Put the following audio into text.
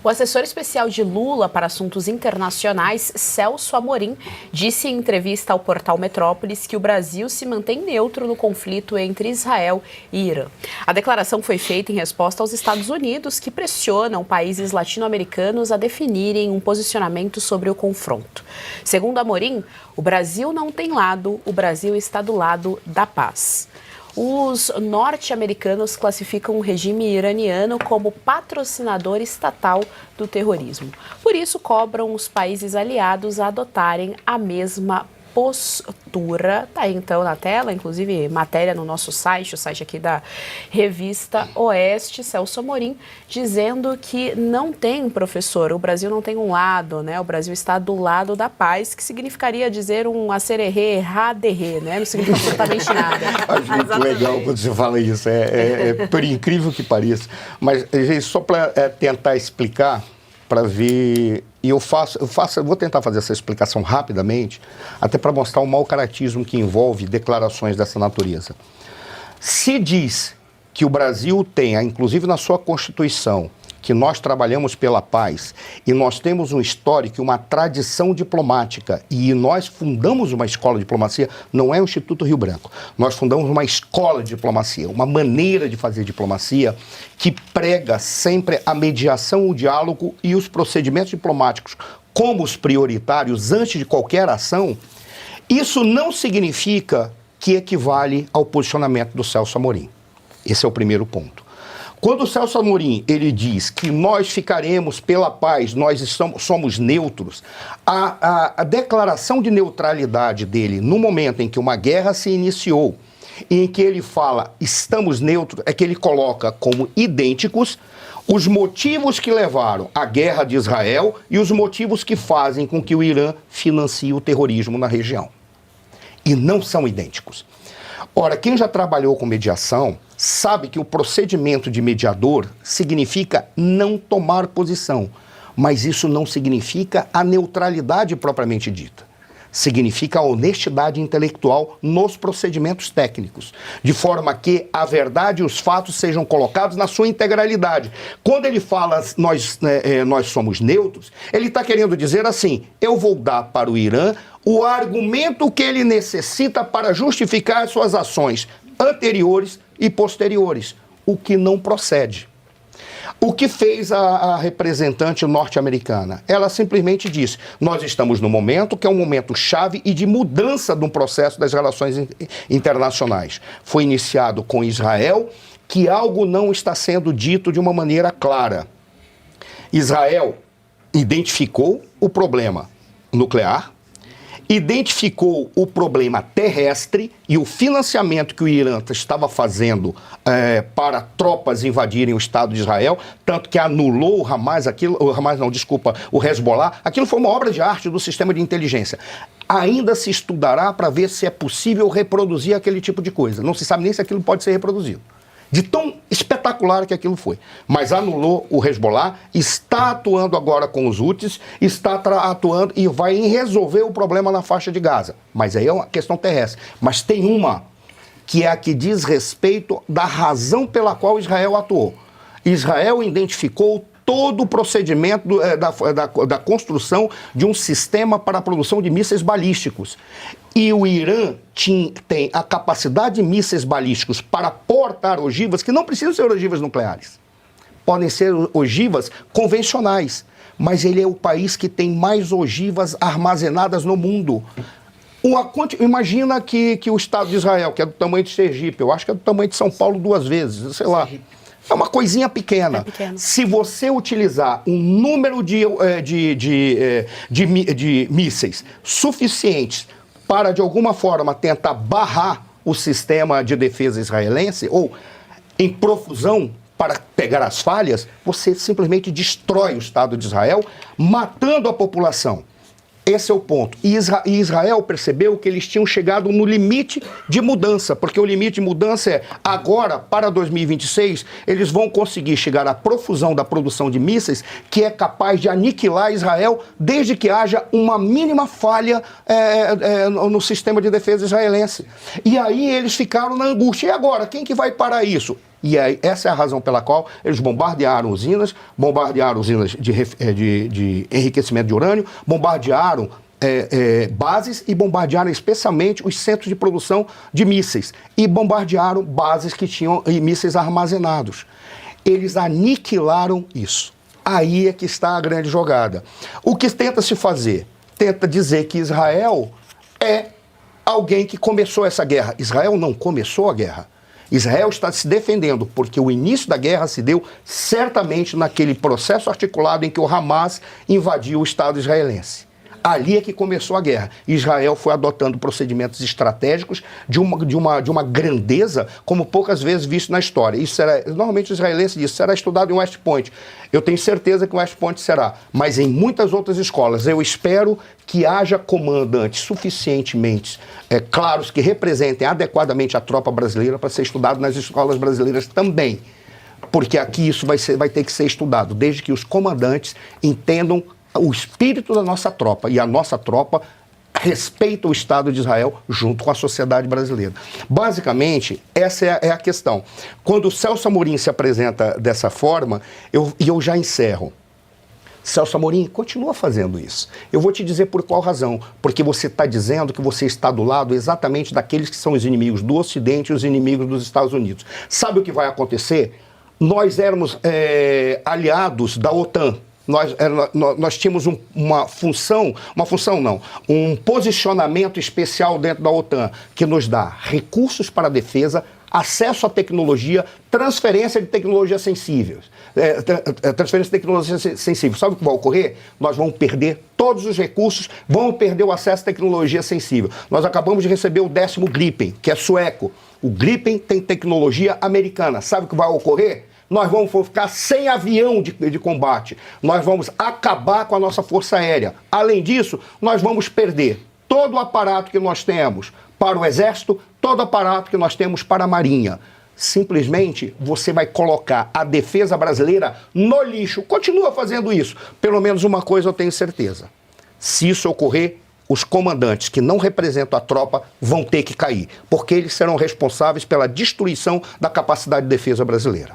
O assessor especial de Lula para assuntos internacionais, Celso Amorim, disse em entrevista ao portal Metrópolis que o Brasil se mantém neutro no conflito entre Israel e Irã. A declaração foi feita em resposta aos Estados Unidos, que pressionam países latino-americanos a definirem um posicionamento sobre o confronto. Segundo Amorim, o Brasil não tem lado, o Brasil está do lado da paz. Os norte-americanos classificam o regime iraniano como patrocinador estatal do terrorismo. Por isso, cobram os países aliados a adotarem a mesma postura. Tá aí então na tela, inclusive matéria no nosso site, o site aqui da revista Oeste, Celso Amorim, dizendo que não tem, professor, o Brasil não tem um lado, né? O Brasil está do lado da paz, que significaria dizer um acererê, raderê, né? Não significa absolutamente nada. Acho muito legal quando você fala isso, por incrível que pareça. Mas, gente, só para tentar explicar, para ver, e eu vou tentar fazer essa explicação rapidamente, até para mostrar o mau caratismo que envolve declarações dessa natureza. Se diz que o Brasil tem, inclusive na sua Constituição, que nós trabalhamos pela paz e nós temos um histórico, uma tradição diplomática e nós fundamos uma escola de diplomacia, não é o Instituto Rio Branco, nós fundamos uma escola de diplomacia, uma maneira de fazer diplomacia que prega sempre a mediação, o diálogo e os procedimentos diplomáticos como os prioritários antes de qualquer ação. Isso não significa que equivale ao posicionamento do Celso Amorim. Esse é o primeiro ponto. Quando o Celso Amorim, ele diz que nós ficaremos pela paz, nós somos neutros, a declaração de neutralidade dele no momento em que uma guerra se iniciou, em que ele fala estamos neutros, é que ele coloca como idênticos os motivos que levaram à guerra de Israel e os motivos que fazem com que o Irã financie o terrorismo na região. E não são idênticos. Ora, quem já trabalhou com mediação sabe que o procedimento de mediador significa não tomar posição, mas isso não significa a neutralidade propriamente dita. Significa a honestidade intelectual nos procedimentos técnicos, de forma que a verdade e os fatos sejam colocados na sua integralidade. Quando ele fala nós somos neutros, ele está querendo dizer assim, eu vou dar para o Irã o argumento que ele necessita para justificar as suas ações anteriores e posteriores, o que não procede. O que fez a representante norte-americana? Ela simplesmente disse, nós estamos num momento que é um momento chave e de mudança de um processo das relações internacionais. Foi iniciado com Israel, que algo não está sendo dito de uma maneira clara. Israel identificou o problema nuclear, identificou o problema terrestre e o financiamento que o Irã estava fazendo para tropas invadirem o Estado de Israel, tanto que anulou o Hamas, o Hezbollah. Aquilo foi uma obra de arte do sistema de inteligência. Ainda se estudará para ver se é possível reproduzir aquele tipo de coisa. Não se sabe nem se aquilo pode ser reproduzido. De tão espetacular que aquilo foi. Mas anulou o Hezbollah, está atuando agora com os Houthis, está atuando e vai resolver o problema na faixa de Gaza. Mas aí é uma questão terrestre. Mas tem uma, que é a que diz respeito da razão pela qual Israel atuou. Israel identificou todo o procedimento da construção de um sistema para a produção de mísseis balísticos. E o Irã tem a capacidade de mísseis balísticos para portar ogivas, que não precisam ser ogivas nucleares. Podem ser ogivas convencionais. Mas ele é o país que tem mais ogivas armazenadas no mundo. Imagina que o Estado de Israel, que é do tamanho de Sergipe, eu acho que é do tamanho de São Paulo 2 vezes, sei lá. É uma coisinha pequena. É pequeno. Se você utilizar um número de mísseis suficientes para, de alguma forma, tentar barrar o sistema de defesa israelense, ou em profusão para pegar as falhas, você simplesmente destrói o Estado de Israel, matando a população. Esse é o ponto. E Israel percebeu que eles tinham chegado no limite de mudança, porque o limite de mudança é, agora, para 2026, eles vão conseguir chegar à profusão da produção de mísseis que é capaz de aniquilar Israel desde que haja uma mínima falha no sistema de defesa israelense. E aí eles ficaram na angústia. E agora, quem que vai parar isso? E aí, essa é a razão pela qual eles bombardearam usinas de enriquecimento de urânio, bombardearam bases e bombardearam especialmente os centros de produção de mísseis e bombardearam bases que tinham mísseis armazenados. Eles aniquilaram isso. Aí é que está a grande jogada. O que tenta se fazer? Tenta dizer que Israel é alguém que começou essa guerra. Israel não começou a guerra. Israel está se defendendo, porque o início da guerra se deu certamente naquele processo articulado em que o Hamas invadiu o Estado israelense. Ali é que começou a guerra. Israel foi adotando procedimentos estratégicos de uma grandeza como poucas vezes visto na história. Normalmente os israelenses dizem, será estudado em West Point. Eu tenho certeza que o West Point será, mas em muitas outras escolas. Eu espero que haja comandantes suficientemente claros que representem adequadamente a tropa brasileira para ser estudado nas escolas brasileiras também. Porque aqui isso vai ter que ser estudado, desde que os comandantes entendam o espírito da nossa tropa, e a nossa tropa respeita o Estado de Israel junto com a sociedade brasileira. Basicamente, essa é a questão. Quando o Celso Amorim se apresenta dessa forma, eu já encerro. Celso Amorim continua fazendo isso. Eu vou te dizer por qual razão. Porque você está dizendo que você está do lado exatamente daqueles que são os inimigos do Ocidente e os inimigos dos Estados Unidos. Sabe o que vai acontecer? Nós éramos aliados da OTAN. Nós tínhamos um posicionamento especial dentro da OTAN, que nos dá recursos para a defesa, acesso à tecnologia, transferência de tecnologia sensível. Sabe o que vai ocorrer? Nós vamos perder todos os recursos, vamos perder o acesso à tecnologia sensível. Nós acabamos de receber o 10º Gripen, que é sueco. O Gripen tem tecnologia americana. Sabe o que vai ocorrer? Nós vamos ficar sem avião de combate. Nós vamos acabar com a nossa força aérea. Além disso, nós vamos perder todo o aparato que nós temos para o Exército, todo o aparato que nós temos para a Marinha. Simplesmente, você vai colocar a defesa brasileira no lixo. Continua fazendo isso. Pelo menos uma coisa eu tenho certeza. Se isso ocorrer, os comandantes que não representam a tropa vão ter que cair, porque eles serão responsáveis pela destruição da capacidade de defesa brasileira.